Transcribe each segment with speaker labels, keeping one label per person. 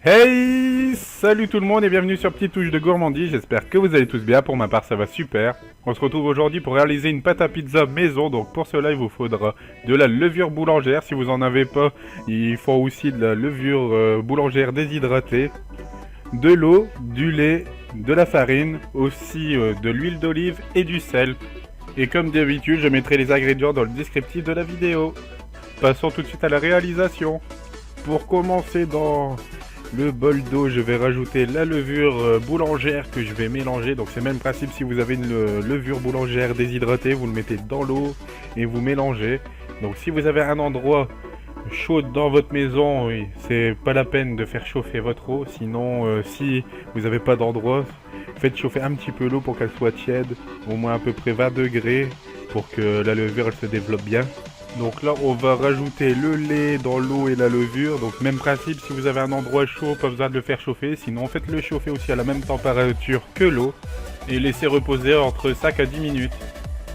Speaker 1: Hey, salut tout le monde et bienvenue sur Petite Touche de Gourmandise, j'espère que vous allez tous bien, pour ma part ça va super. On se retrouve aujourd'hui pour réaliser une pâte à pizza maison, donc pour cela il vous faudra de la levure boulangère, si vous en avez pas, il faut aussi de la levure boulangère déshydratée, de l'eau, du lait, de la farine, aussi de l'huile d'olive et du sel. Et comme d'habitude, je mettrai les ingrédients dans le descriptif de la vidéo. Passons tout de suite à la réalisation. Pour commencer, dans le bol d'eau, je vais rajouter la levure boulangère que je vais mélanger. Donc c'est le même principe, si vous avez une levure boulangère déshydratée, vous le mettez dans l'eau et vous mélangez. Donc si vous avez un endroit chaud dans votre maison, oui, c'est pas la peine de faire chauffer votre eau. Sinon, si vous n'avez pas d'endroit, faites chauffer un petit peu l'eau pour qu'elle soit tiède, au moins à peu près 20 degrés, pour que la levure elle se développe bien. Donc là, on va rajouter le lait dans l'eau et la levure. Donc même principe, si vous avez un endroit chaud, pas besoin de le faire chauffer. Sinon, faites-le chauffer aussi à la même température que l'eau. Et laissez reposer entre 5 à 10 minutes.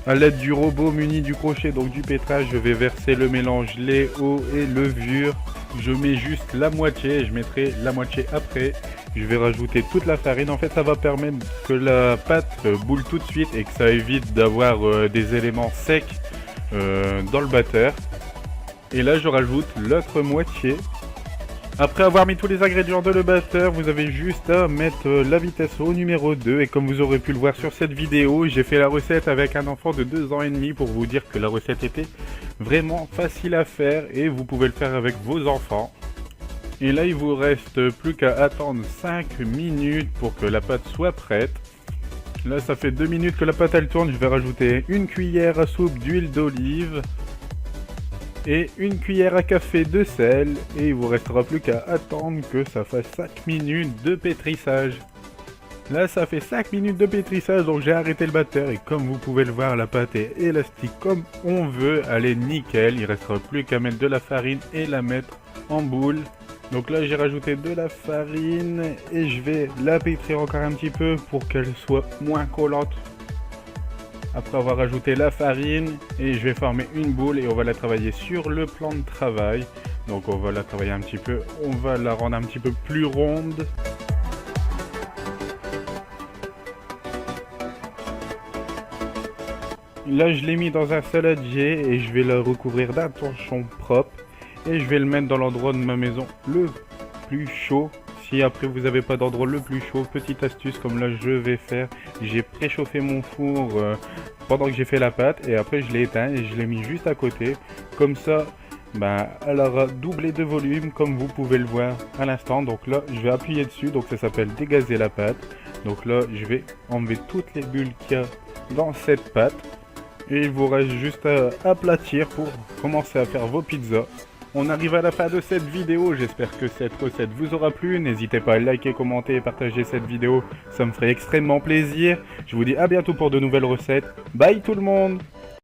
Speaker 1: A l'aide du robot muni du crochet, donc du pétrage, je vais verser le mélange lait, eau et levure. Je mets juste la moitié et je mettrai la moitié après. Je vais rajouter toute la farine. En fait, ça va permettre que la pâte boule tout de suite et que ça évite d'avoir des éléments secs dans le batteur. Et là je rajoute l'autre moitié. Après avoir mis tous les ingrédients dans le batteur, vous avez juste à mettre la vitesse au numéro 2. Et comme vous aurez pu le voir sur cette vidéo, j'ai fait la recette avec un enfant de 2 ans et demi pour vous dire que la recette était vraiment facile à faire et vous pouvez le faire avec vos enfants. Et là il vous reste plus qu'à attendre 5 minutes pour que la pâte soit prête. Là ça fait 2 minutes que la pâte elle tourne, je vais rajouter une cuillère à soupe d'huile d'olive et une cuillère à café de sel, et il vous restera plus qu'à attendre que ça fasse 5 minutes de pétrissage. Là ça fait 5 minutes de pétrissage, donc j'ai arrêté le batteur et comme vous pouvez le voir, la pâte est élastique comme on veut, elle est nickel. Il restera plus qu'à mettre de la farine et la mettre en boule. Donc là j'ai rajouté de la farine et je vais la pétrir encore un petit peu pour qu'elle soit moins collante. Après avoir rajouté la farine, et je vais former une boule et on va la travailler sur le plan de travail. Donc on va la travailler un petit peu, on va la rendre un petit peu plus ronde. Là je l'ai mis dans un saladier et je vais la recouvrir d'un torchon propre. Et je vais le mettre dans l'endroit de ma maison le plus chaud. Si après vous n'avez pas d'endroit le plus chaud, petite astuce comme là je vais faire, j'ai préchauffé mon four pendant que j'ai fait la pâte et après je l'ai éteint et je l'ai mis juste à côté. Comme ça, elle aura doublé de volume comme vous pouvez le voir à l'instant. Donc là je vais appuyer dessus, donc ça s'appelle dégazer la pâte. Donc là je vais enlever toutes les bulles qu'il y a dans cette pâte. Et il vous reste juste à aplatir pour commencer à faire vos pizzas. On arrive à la fin de cette vidéo, j'espère que cette recette vous aura plu. N'hésitez pas à liker, commenter et partager cette vidéo, ça me ferait extrêmement plaisir. Je vous dis à bientôt pour de nouvelles recettes. Bye tout le monde!